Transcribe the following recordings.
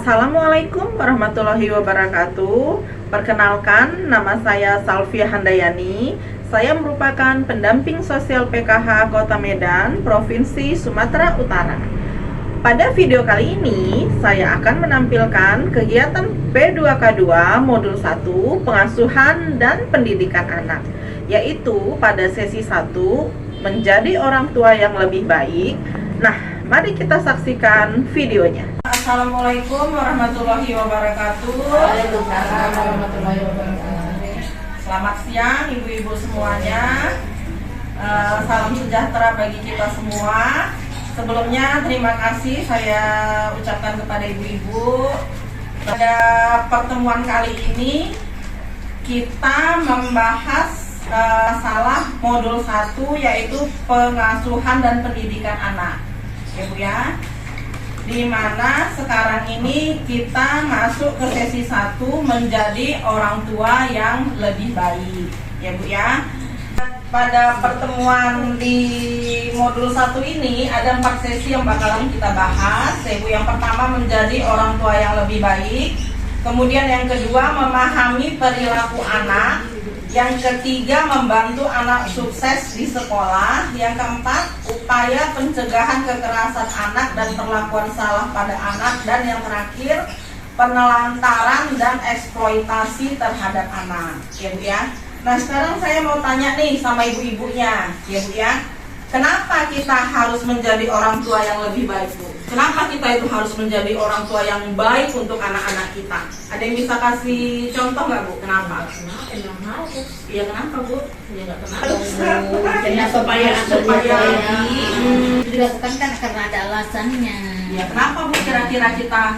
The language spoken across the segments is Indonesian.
Assalamualaikum warahmatullahi wabarakatuh. Perkenalkan, nama saya Salvia Handayani. Saya merupakan pendamping sosial PKH Kota Medan, Provinsi Sumatera Utara. Pada video kali ini, saya akan menampilkan kegiatan P2K2 Modul 1 Pengasuhan dan Pendidikan Anak, yaitu pada sesi 1 menjadi orang tua yang lebih baik. Nah, mari kita saksikan videonya. Assalamualaikum warahmatullahi wabarakatuh. Waalaikumsalam warahmatullahi wabarakatuh. Selamat siang ibu-ibu semuanya. Salam sejahtera bagi kita semua. Sebelumnya terima kasih saya ucapkan kepada ibu-ibu. Pada pertemuan kali ini kita membahas masalah modul 1, yaitu pengasuhan dan pendidikan anak. Ya Bu ya. Di mana sekarang ini kita masuk ke sesi 1 menjadi orang tua yang lebih baik, ya Bu ya. Pada pertemuan di modul 1 ini ada 4 sesi yang bakalan kita bahas, ya Bu. Yang pertama menjadi orang tua yang lebih baik, kemudian yang kedua memahami perilaku anak, yang ketiga membantu anak sukses di sekolah, yang keempat upaya pencegahan kekerasan anak dan perlakuan salah pada anak, dan yang terakhir penelantaran dan eksploitasi terhadap anak, ya Bu ya. Nah sekarang saya mau tanya nih sama ibu-ibunya, ya Bu ya, kenapa kita harus menjadi orang tua yang lebih baik Bu? Kenapa kita itu harus menjadi orang tua yang baik untuk anak-anak kita? Ada yang bisa kasih contoh nggak Bu? Kenapa? Iya kenapa Bu? Ya nggak kenapa. Karena supaya dilakukan kan karena ada alasannya. Ya kenapa Bu kira-kira kita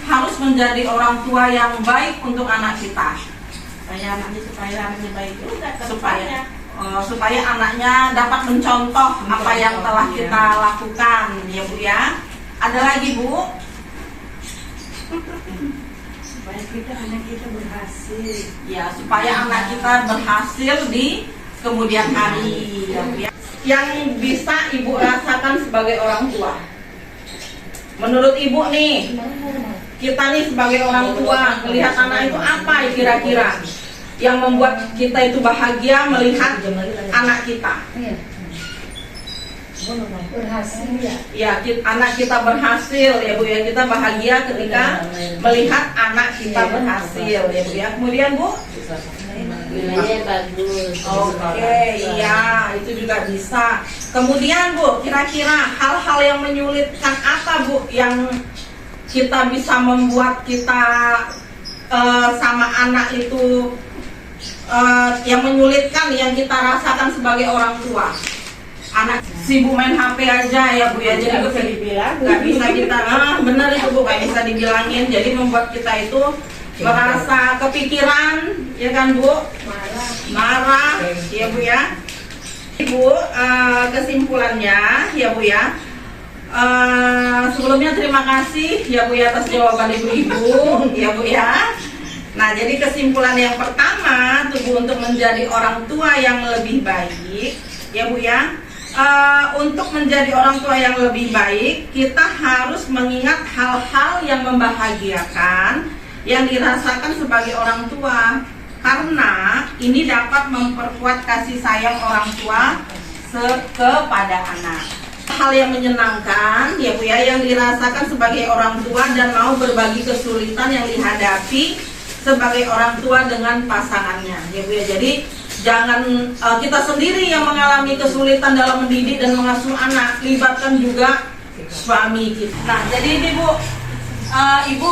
harus menjadi orang tua yang baik untuk anak kita? Supaya anaknya baik juga. Supaya anaknya dapat mencontoh apa yang telah kita lakukan, ya Bu ya. Ada lagi Bu? Supaya anak kita berhasil. Ya, supaya anak kita berhasil di kemudian hari, ya Bu ya. Yang bisa Ibu rasakan sebagai orang tua. Menurut Ibu nih, kita nih sebagai orang tua melihat anak itu apa kira-kira yang membuat kita itu bahagia melihat anak kita? Berhasil ya. Anak kita berhasil, ya Bu ya. Kita bahagia ketika melihat anak kita berhasil, ya Bu ya. Kemudian Bu, nilainya bagus. Oke, iya, itu juga bisa. Kemudian Bu, kira-kira hal-hal yang menyulitkan apa Bu yang kita bisa membuat kita sama anak itu yang menyulitkan, yang kita rasakan sebagai orang tua? Anak sibuk main HP aja, ya Bu ya, jadi nggak bisa kita, benar itu Bu, nggak bisa dibilangin. Jadi membuat kita itu merasa kepikiran, ya kan Bu, marah, ya Bu ya. Ibu, kesimpulannya, ya Bu ya, sebelumnya terima kasih ya Bu ya atas jawaban ibu-ibu, ya Bu ya. Nah, jadi kesimpulan yang pertama tuh Bu, untuk menjadi orang tua yang lebih baik, ya Bu ya, untuk menjadi orang tua yang lebih baik, kita harus mengingat hal-hal yang membahagiakan yang dirasakan sebagai orang tua, karena ini dapat memperkuat kasih sayang orang tua kepada anak. Hal yang menyenangkan, ya Bu ya, yang dirasakan sebagai orang tua dan mau berbagi kesulitan yang dihadapi sebagai orang tua dengan pasangannya, ya Bu ya. Jadi jangan kita sendiri yang mengalami kesulitan dalam mendidik dan mengasuh anak, libatkan juga suami kita. Nah, jadi ini Bu, Ibu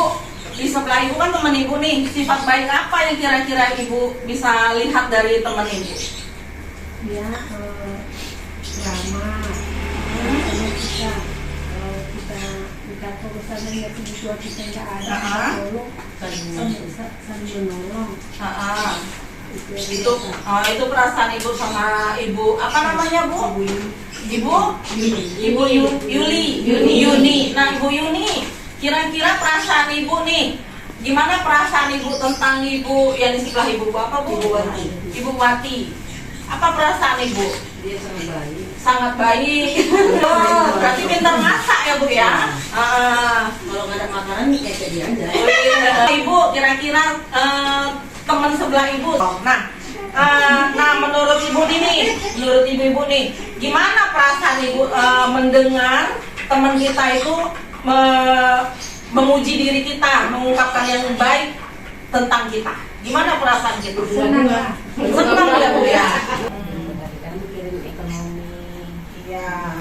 di sebelah Ibu kan teman Ibu nih, sifat baik apa yang kira-kira Ibu bisa lihat dari teman Ibu? Ya, ramah. Kalau kita minta urusan yang kebutuhan kita nggak ada, saling menolong. Itu perasaan Ibu sama Ibu apa namanya Bu? Ibu Yuni. Nah Ibu Yuni, kira-kira perasaan Ibu nih, gimana perasaan Ibu tentang Ibu yang di sebelah Ibu apa Bu? Ibu Wati. Apa perasaan Ibu? Dia sangat baik. Sangat baik. Oh, berarti pintar masak ya Bu ya? Kalau kalau nggak ada makanan nih kayak dia aja. Ibu, kira-kira teman sebelah ibu. Nah, menurut ibu nih, gimana perasaan ibu mendengar teman kita itu memuji diri kita, mengungkapkan yang baik tentang kita? Gimana perasaan kita? Senang ya. Senang ya Bu ya. Kan mikirin ekonomi, Iya.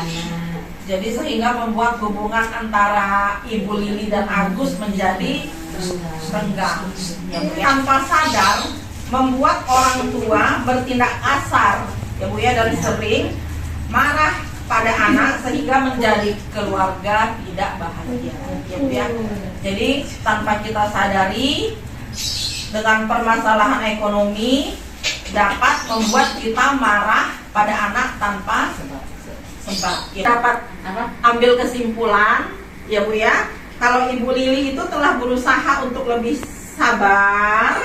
anak. Jadi sehingga membuat hubungan antara Ibu Lili dan Agus menjadi renggang. Ya, Bu ya. Tanpa sadar membuat orang tua bertindak kasar, ya Bu ya, dan sering marah pada anak sehingga menjadi keluarga tidak bahagia, ya Bu ya. Jadi tanpa kita sadari, dengan permasalahan ekonomi dapat membuat kita marah pada anak tanpa sebab. Ya, dapat ambil kesimpulan, ya Bu ya, kalau Ibu Lili itu telah berusaha untuk lebih sabar,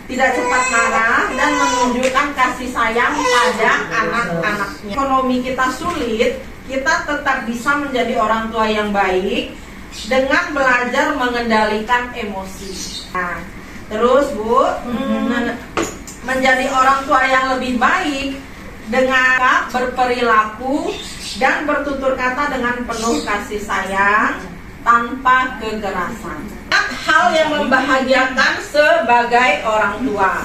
tidak cepat marah, dan menunjukkan kasih sayang pada anak-anaknya. Ekonomi kita sulit, kita tetap bisa menjadi orang tua yang baik dengan belajar mengendalikan emosi. Nah, terus Bu, menjadi orang tua yang lebih baik dengan berperilaku dan bertutur kata dengan penuh kasih sayang tanpa kekerasan. Hal yang membahagiakan sebagai orang tua,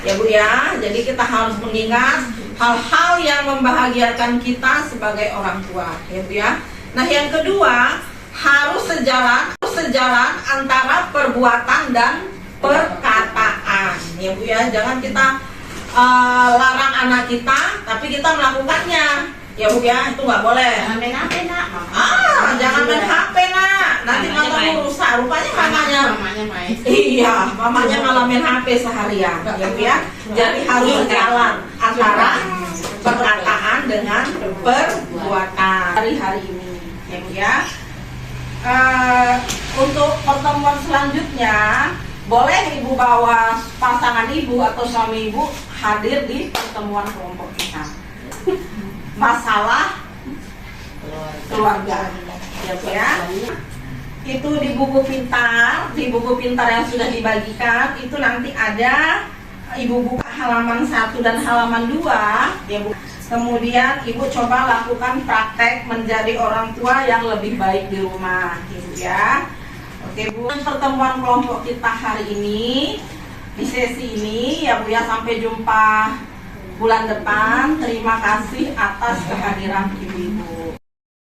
ya Bu ya. Jadi kita harus mengingat hal-hal yang membahagiakan kita sebagai orang tua, ya Bu ya. Nah, yang kedua, harus sejalan antara perbuatan dan perkataan, ya Bu ya. Jangan kita larang anak kita tapi kita melakukannya, ya Bu ya. Itu nggak boleh. Jangan main HP nak. Jangan main HP nak, nanti matamu rusak. Rupanya mamanya main. iya, mamanya malah main HP seharian, ya Bu ya. Jadi harus sejalan antara perkataan dengan perbuatan hari-hari ini, ya Bu ya. Untuk pertemuan selanjutnya, boleh Ibu bawa pasangan Ibu atau suami Ibu hadir di pertemuan kelompok kita. Masalah keluarga, ya Bu ya. Itu di buku pintar yang sudah dibagikan, itu nanti ada Ibu buka halaman 1 dan halaman 2, ya Bu. Kemudian Ibu coba lakukan praktek menjadi orang tua yang lebih baik di rumah, Ibu ya. Oke Bu, pertemuan kelompok kita hari ini di sesi ini, ya Bu ya. Sampai jumpa bulan depan. Terima kasih atas kehadiran Ibu-ibu.